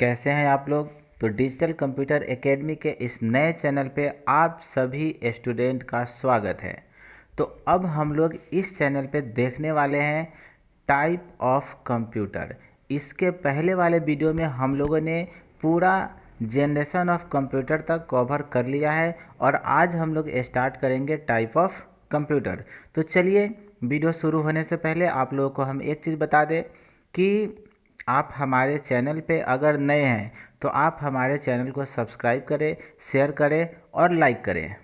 कैसे हैं आप लोग। तो डिजिटल कंप्यूटर एकेडमी के इस नए चैनल पे आप सभी स्टूडेंट का स्वागत है। तो अब हम लोग इस चैनल पे देखने वाले हैं टाइप ऑफ कंप्यूटर। इसके पहले वाले वीडियो में हम लोगों ने पूरा जनरेशन ऑफ कंप्यूटर तक कवर कर लिया है और आज हम लोग स्टार्ट करेंगे टाइप ऑफ कंप्यूटर। तो चलिए, वीडियो शुरू होने से पहले आप लोगों को हम एक चीज़ बता दें कि आप हमारे चैनल पे अगर नए हैं तो आप हमारे चैनल को सब्सक्राइब करें, शेयर करें और लाइक करें।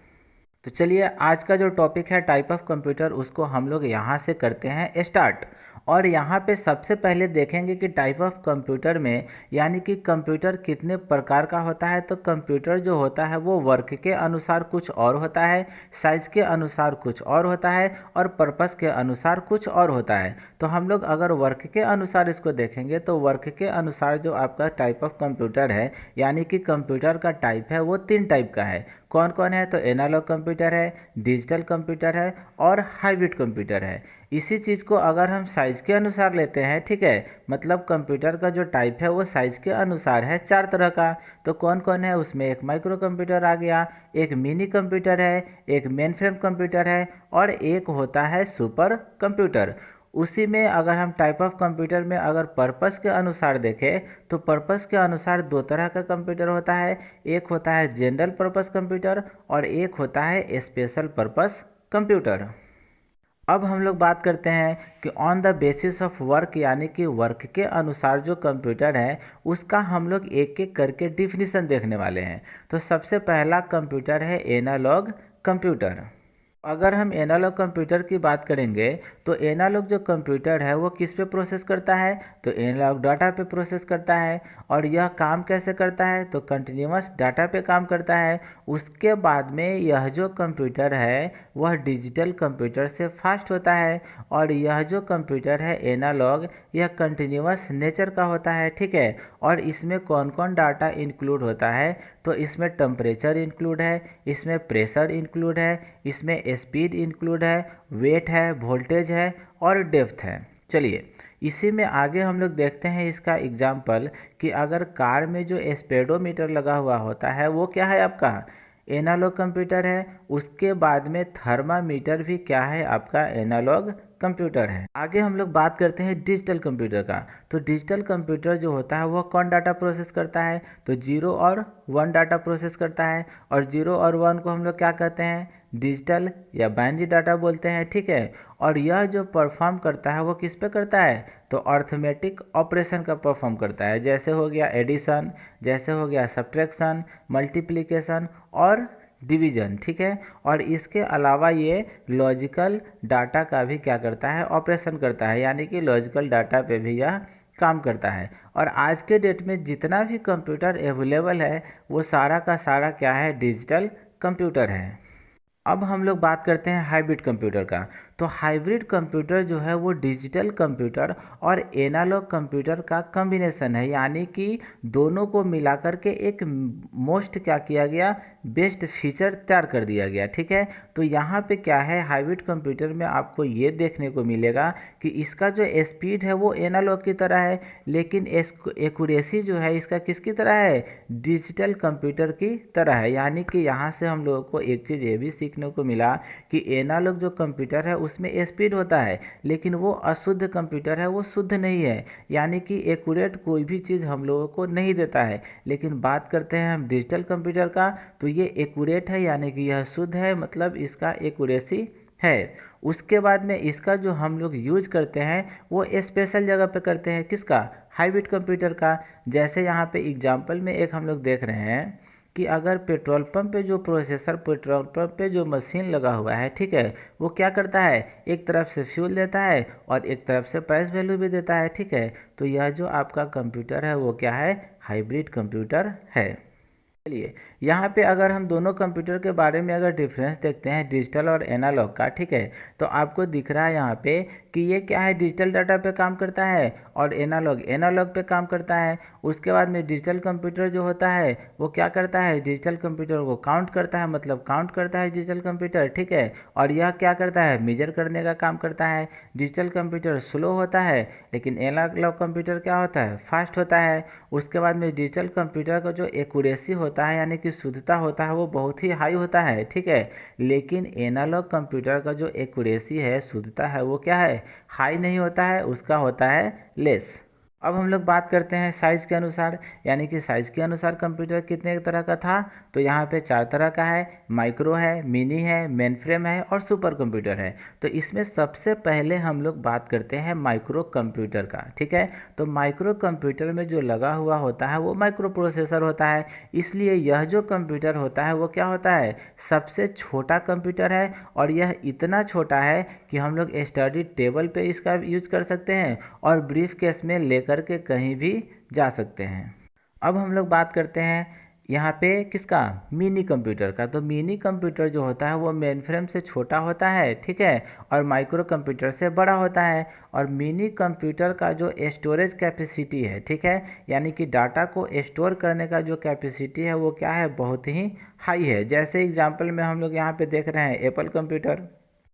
तो चलिए, आज का जो टॉपिक है टाइप ऑफ कंप्यूटर, उसको हम लोग यहाँ से करते हैं स्टार्ट। और यहाँ पे सबसे पहले देखेंगे कि टाइप ऑफ कंप्यूटर में यानी कि कंप्यूटर कितने प्रकार का होता है। तो कंप्यूटर जो होता है वो वर्क के अनुसार कुछ और होता है, साइज के अनुसार कुछ और होता है और पर्पस के अनुसार कुछ और होता है। तो हम लोग अगर वर्क के अनुसार इसको देखेंगे तो वर्क के अनुसार जो आपका टाइप ऑफ कंप्यूटर है यानी कि कंप्यूटर का टाइप है वो 3 टाइप का है। कौन कौन है? तो एनालॉग कंप्यूटर है, डिजिटल कंप्यूटर है और हाइब्रिड कंप्यूटर है। इसी चीज़ को अगर हम साइज़ के अनुसार लेते हैं, ठीक है, मतलब कंप्यूटर का जो टाइप है वो साइज़ के अनुसार है 4 तरह का। तो कौन कौन है? उसमें एक माइक्रो कंप्यूटर आ गया, एक मिनी कंप्यूटर है, एक मेन फ्रेम कंप्यूटर है और एक होता है सुपर कंप्यूटर। उसी में अगर हम टाइप ऑफ कंप्यूटर में अगर पर्पस के अनुसार देखें तो पर्पस के अनुसार 2 तरह का कंप्यूटर होता है। एक होता है जनरल पर्पस कंप्यूटर और एक होता है स्पेशल पर्पस कंप्यूटर। अब हम लोग बात करते हैं कि on the basis of work यानी कि वर्क के अनुसार जो कंप्यूटर है उसका हम लोग एक एक करके डिफिनीसन देखने वाले हैं। तो सबसे पहला कंप्यूटर है एनालॉग कंप्यूटर। अगर हम एनालॉग कंप्यूटर की बात करेंगे तो एनालॉग जो कंप्यूटर है वो किस पे प्रोसेस करता है? तो एनालॉग डाटा पे प्रोसेस करता है। और यह काम कैसे करता है? तो कंटिन्यूअस डाटा पे काम करता है। उसके बाद में यह जो कंप्यूटर है वह डिजिटल कंप्यूटर से फास्ट होता है। और यह जो कंप्यूटर है एनालॉग, यह कंटिन्यूअस नेचर का होता है, ठीक है। और इसमें कौन कौन डाटा इंक्लूड होता है? तो इसमें टेम्परेचर इंक्लूड है, इसमें प्रेशर इंक्लूड है, इसमें स्पीड इंक्लूड है, वेट है, वोल्टेज है और डेप्थ है। चलिए, इसी में आगे हम लोग देखते हैं इसका एग्जाम्पल कि अगर कार में जो स्पीडोमीटर लगा हुआ होता है वो क्या है? आपका एनालॉग कंप्यूटर है। उसके बाद में थर्मामीटर भी क्या है? आपका एनालॉग कंप्यूटर है। आगे हम लोग बात करते हैं डिजिटल कंप्यूटर का। तो डिजिटल कंप्यूटर जो होता है वह कौन डाटा प्रोसेस करता है? तो 0 और 1 डाटा प्रोसेस करता है। और 0 और 1 को हम लोग क्या कहते हैं? डिजिटल या बाइनरी डाटा बोलते हैं, ठीक है। और यह जो परफॉर्म करता है वो किस पे करता है? तो अर्थमेटिक ऑपरेशन का परफॉर्म करता है। जैसे हो गया एडिशन, जैसे हो गया सब्ट्रैक्शन, मल्टीप्लिकेशन और डिवीजन, ठीक है। और इसके अलावा ये लॉजिकल डाटा का भी क्या करता है? ऑपरेशन करता है, यानी कि लॉजिकल डाटा पे भी यह काम करता है। और आज के डेट में जितना भी कंप्यूटर अवेलेबल है वो सारा का सारा क्या है? डिजिटल कंप्यूटर है। अब हम लोग बात करते हैं हाइब्रिड कंप्यूटर का। तो हाइब्रिड कंप्यूटर जो है वो डिजिटल कंप्यूटर और एनालॉग कंप्यूटर का कॉम्बिनेशन है, यानी कि दोनों को मिलाकर के एक मोस्ट क्या किया गया? बेस्ट फीचर तैयार कर दिया गया, ठीक है। तो यहाँ पे क्या है? हाइब्रिड कंप्यूटर में आपको ये देखने को मिलेगा कि इसका जो स्पीड है वो एनालॉग की तरह है, लेकिन एक्यूरेसी जो है इसका किसकी तरह है? डिजिटल कंप्यूटर की तरह है। यानी कि यहाँ से हम लोगों को एक चीज़ ये भी सीखने को मिला कि एनालॉग जो कंप्यूटर है उसमें स्पीड होता है, लेकिन वो अशुद्ध कंप्यूटर है, वो शुद्ध नहीं है, यानी कि एक्यूरेट कोई भी चीज़ हम लोगों को नहीं देता है। लेकिन बात करते हैं हम डिजिटल कंप्यूटर का, तो ये एक्यूरेट है, यानी कि यह शुद्ध है, मतलब इसका एक्यूरेसी है। उसके बाद में इसका जो हम लोग यूज करते हैं वो स्पेशल जगह पे करते हैं। किसका? हाइब्रिड कंप्यूटर का। जैसे यहाँ पे एग्जांपल में एक हम लोग देख रहे हैं कि अगर पेट्रोल पंप पे जो प्रोसेसर, पेट्रोल पंप पे जो मशीन लगा हुआ है, ठीक है, वो क्या करता है? एक तरफ से फ्यूल देता है और एक तरफ से प्राइस वैल्यू भी देता है, ठीक है। तो यह जो आपका कंप्यूटर है वो क्या है? हाइब्रिड कंप्यूटर है। चलिए, यहाँ पे अगर हम दोनों कंप्यूटर के बारे में अगर डिफरेंस देखते हैं डिजिटल और एनालॉग का, ठीक है, तो आपको दिख रहा है यहाँ पे कि ये क्या है, डिजिटल डाटा पे काम करता है और एनालॉग एनालॉग पे काम करता है। उसके बाद में डिजिटल कंप्यूटर जो होता है वो क्या करता है, डिजिटल कंप्यूटर को काउंट करता है, मतलब काउंट करता है डिजिटल कंप्यूटर, ठीक है। और यह क्या करता है, मेजर करने का काम करता है। डिजिटल कंप्यूटर स्लो होता है लेकिन एनालॉग कंप्यूटर क्या होता है, फास्ट होता है। उसके बाद में डिजिटल कंप्यूटर का जो एक्यूरेसी होता है यानी कि शुद्धता होता है वो बहुत ही हाई होता है, ठीक है। लेकिन एनालॉग कंप्यूटर का जो एक्यूरेसी है, शुद्धता है, वो क्या है, हाई नहीं होता है, उसका होता है लेस। अब हम लोग बात करते हैं साइज़ के अनुसार, यानी कि साइज़ के अनुसार कंप्यूटर कितने तरह का था, तो यहाँ पे 4 तरह का है। माइक्रो है, मिनी है, मेन फ्रेम है और सुपर कंप्यूटर है। तो इसमें सबसे पहले हम लोग बात करते हैं माइक्रो कंप्यूटर का, ठीक है। तो माइक्रो कंप्यूटर में जो लगा हुआ होता है वो माइक्रो प्रोसेसर होता है। इसलिए यह जो कंप्यूटर होता है वो क्या होता है, सबसे छोटा कंप्यूटर है। और यह इतना छोटा है कि हम लोग स्टडी टेबल पे इसका यूज कर सकते हैं और ब्रीफ केस में लेकर के कहीं भी जा सकते हैं। अब हम लोग बात करते हैं यहाँ पे किसका, मिनी कंप्यूटर का। तो मिनी कंप्यूटर जो होता है वो मेन फ्रेम से छोटा होता है, ठीक है, और माइक्रो कंप्यूटर से बड़ा होता है। और मिनी कंप्यूटर का जो स्टोरेज कैपेसिटी है, ठीक है, यानी कि डाटा को स्टोर करने का जो कैपेसिटी है वो क्या है, बहुत ही हाई है। जैसे एग्जांपल में हम लोग यहाँ पे देख रहे हैं एप्पल कंप्यूटर।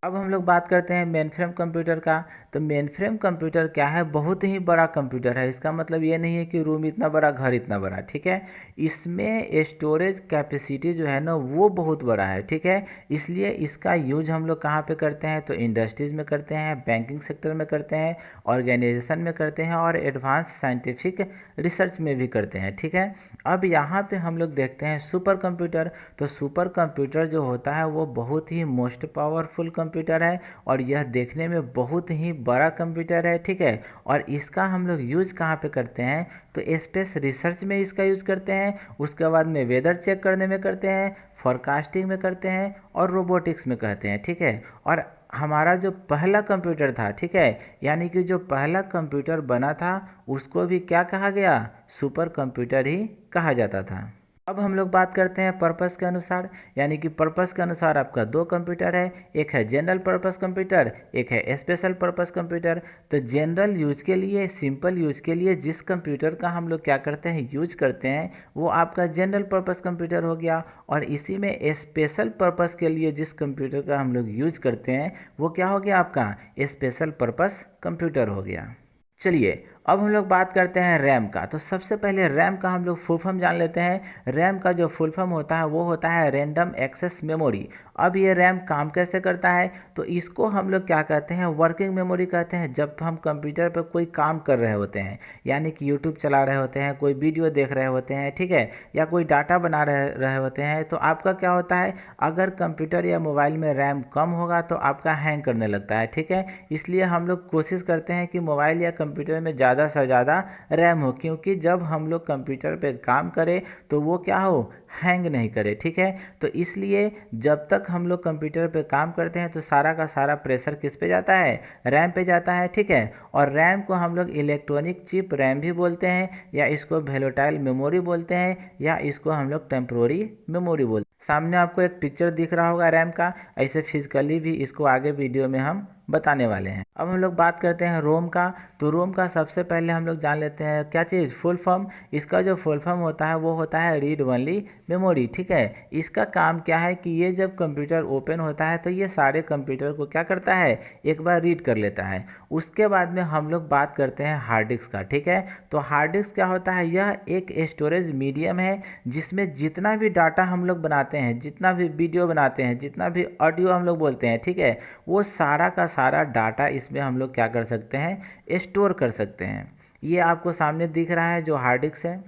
अब हम लोग बात करते हैं मेन फ्रेम कंप्यूटर का। तो मेन फ्रेम कंप्यूटर क्या है, बहुत ही बड़ा कंप्यूटर है। इसका मतलब ये नहीं है कि रूम इतना बड़ा, घर इतना बड़ा, ठीक है। इसमें स्टोरेज कैपेसिटी जो है ना वो बहुत बड़ा है, ठीक है। इसलिए इसका यूज हम लोग कहाँ पे करते हैं, तो इंडस्ट्रीज़ में करते हैं, बैंकिंग सेक्टर में करते हैं, ऑर्गेनाइजेशन में करते हैं और एडवांस साइंटिफिक रिसर्च में भी करते हैं, ठीक है। अब यहाँ पे हम लोग देखते हैं सुपर कंप्यूटर। तो सुपर कंप्यूटर जो होता है वो बहुत ही मोस्ट पावरफुल कंप्यूटर है और यह देखने में बहुत ही बड़ा कंप्यूटर है, ठीक है। और इसका हम लोग यूज़ कहाँ पे करते हैं, तो स्पेस रिसर्च में इसका यूज़ करते हैं। उसके बाद में वेदर चेक करने में करते हैं, फोरकास्टिंग में करते हैं और रोबोटिक्स में कहते हैं, ठीक है। और हमारा जो पहला कंप्यूटर था, ठीक है, यानी कि जो पहला कंप्यूटर बना था उसको भी क्या कहा गया, सुपर कंप्यूटर ही कहा जाता था। अब हम लोग बात करते हैं पर्पस के अनुसार, यानी कि पर्पस के अनुसार आपका 2 कंप्यूटर है, एक है जनरल पर्पस कंप्यूटर, एक है स्पेशल पर्पस कंप्यूटर। तो जनरल यूज के लिए, सिंपल यूज के लिए जिस कंप्यूटर का हम लोग क्या करते हैं, यूज करते हैं, वो आपका जनरल पर्पस कंप्यूटर हो गया। और इसी में स्पेशल पर्पस के लिए जिस कंप्यूटर का हम लोग यूज करते हैं वो क्या हो गया, आपका स्पेशल पर्पस कंप्यूटर हो गया। चलिए, अब हम लोग बात करते हैं रैम का। तो सबसे पहले रैम का हम लोग फुल फॉर्म जान लेते हैं। रैम का जो फुल फॉर्म होता है वो होता है रैंडम एक्सेस मेमोरी। अब ये रैम काम कैसे करता है, तो इसको हम लोग क्या कहते हैं, वर्किंग मेमोरी कहते हैं। जब हम कंप्यूटर पर कोई काम कर रहे होते हैं, यानी कि यूट्यूब चला रहे होते हैं, कोई वीडियो देख रहे होते हैं, ठीक है, या कोई डाटा बना रहे होते हैं, तो आपका क्या होता है, अगर कंप्यूटर या मोबाइल में रैम कम होगा तो आपका हैंग करने लगता है, ठीक है। इसलिए हम लोग कोशिश करते हैं कि मोबाइल या कंप्यूटर में ज़्यादा से ज़्यादा रैम हो, क्योंकि जब हम लोग कंप्यूटर पे काम करें तो वो क्या हो, हैंग नहीं करे, ठीक है। तो इसलिए जब तक हम लोग कंप्यूटर पे काम करते हैं तो सारा का सारा प्रेशर किस पे जाता है, रैम पे जाता है, ठीक है। और रैम को हम लोग इलेक्ट्रॉनिक चिप रैम भी बोलते हैं, या इसको वोलेटाइल मेमोरी बोलते हैं, या इसको हम लोग टेम्पोररी मेमोरी बोलते हैं। सामने आपको एक पिक्चर दिख रहा होगा रैम का, ऐसे फिजिकली भी इसको आगे वीडियो में हम बताने वाले हैं। अब हम लोग बात करते हैं रोम का। तो रोम का सबसे पहले हम लोग जान लेते हैं क्या चीज़, फुल फॉर्म। इसका जो फुल फॉर्म होता है वो होता है रीड ओनली मेमोरी, ठीक है। इसका काम क्या है कि ये जब कंप्यूटर ओपन होता है तो ये सारे कंप्यूटर को क्या करता है, एक बार रीड कर लेता है। उसके बाद में हम लोग बात करते हैं हार्ड डिस्क का, ठीक है। तो हार्ड डिस्क क्या होता है, यह एक स्टोरेज मीडियम है जिसमें जितना भी डाटा हम लोग बनाते हैं, जितना भी वीडियो बनाते हैं, जितना भी ऑडियो हम लोग बोलते हैं, ठीक है, वो सारा का सारा डाटा इसमें हम लोग क्या कर सकते हैं, स्टोर कर सकते हैं। ये आपको सामने दिख रहा है जो हार्ड डिस्क है।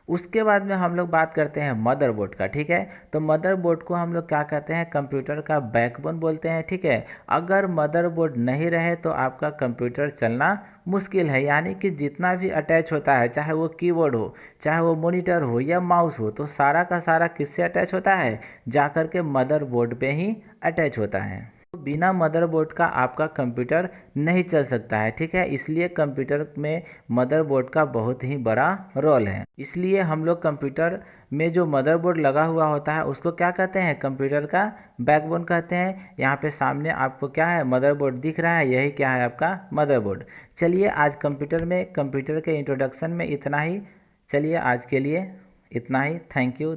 उसके बाद में हम लोग बात करते हैं मदरबोर्ड का, ठीक है। तो मदरबोर्ड को हम लोग क्या कहते हैं, कंप्यूटर का बैकबोन बोलते हैं, ठीक है। अगर मदरबोर्ड नहीं रहे तो आपका कंप्यूटर चलना मुश्किल है, यानी कि जितना भी अटैच होता है, चाहे वो कीबोर्ड हो, चाहे वो मॉनिटर हो या माउस हो, तो सारा का सारा किससे अटैच होता है, जाकर के मदरबोर्ड पे ही अटैच होता है। बिना मदरबोर्ड का आपका कंप्यूटर नहीं चल सकता है, ठीक है। इसलिए कंप्यूटर में मदरबोर्ड का बहुत ही बड़ा रोल है। इसलिए हम लोग कंप्यूटर में जो मदरबोर्ड लगा हुआ होता है उसको क्या कहते हैं, कंप्यूटर का बैकबोन कहते हैं। यहाँ पे सामने आपको क्या है, मदरबोर्ड दिख रहा है, यही क्या है आपका मदरबोर्ड। चलिए आज कंप्यूटर के इंट्रोडक्शन में इतना ही। चलिए आज के लिए इतना ही। Thank you.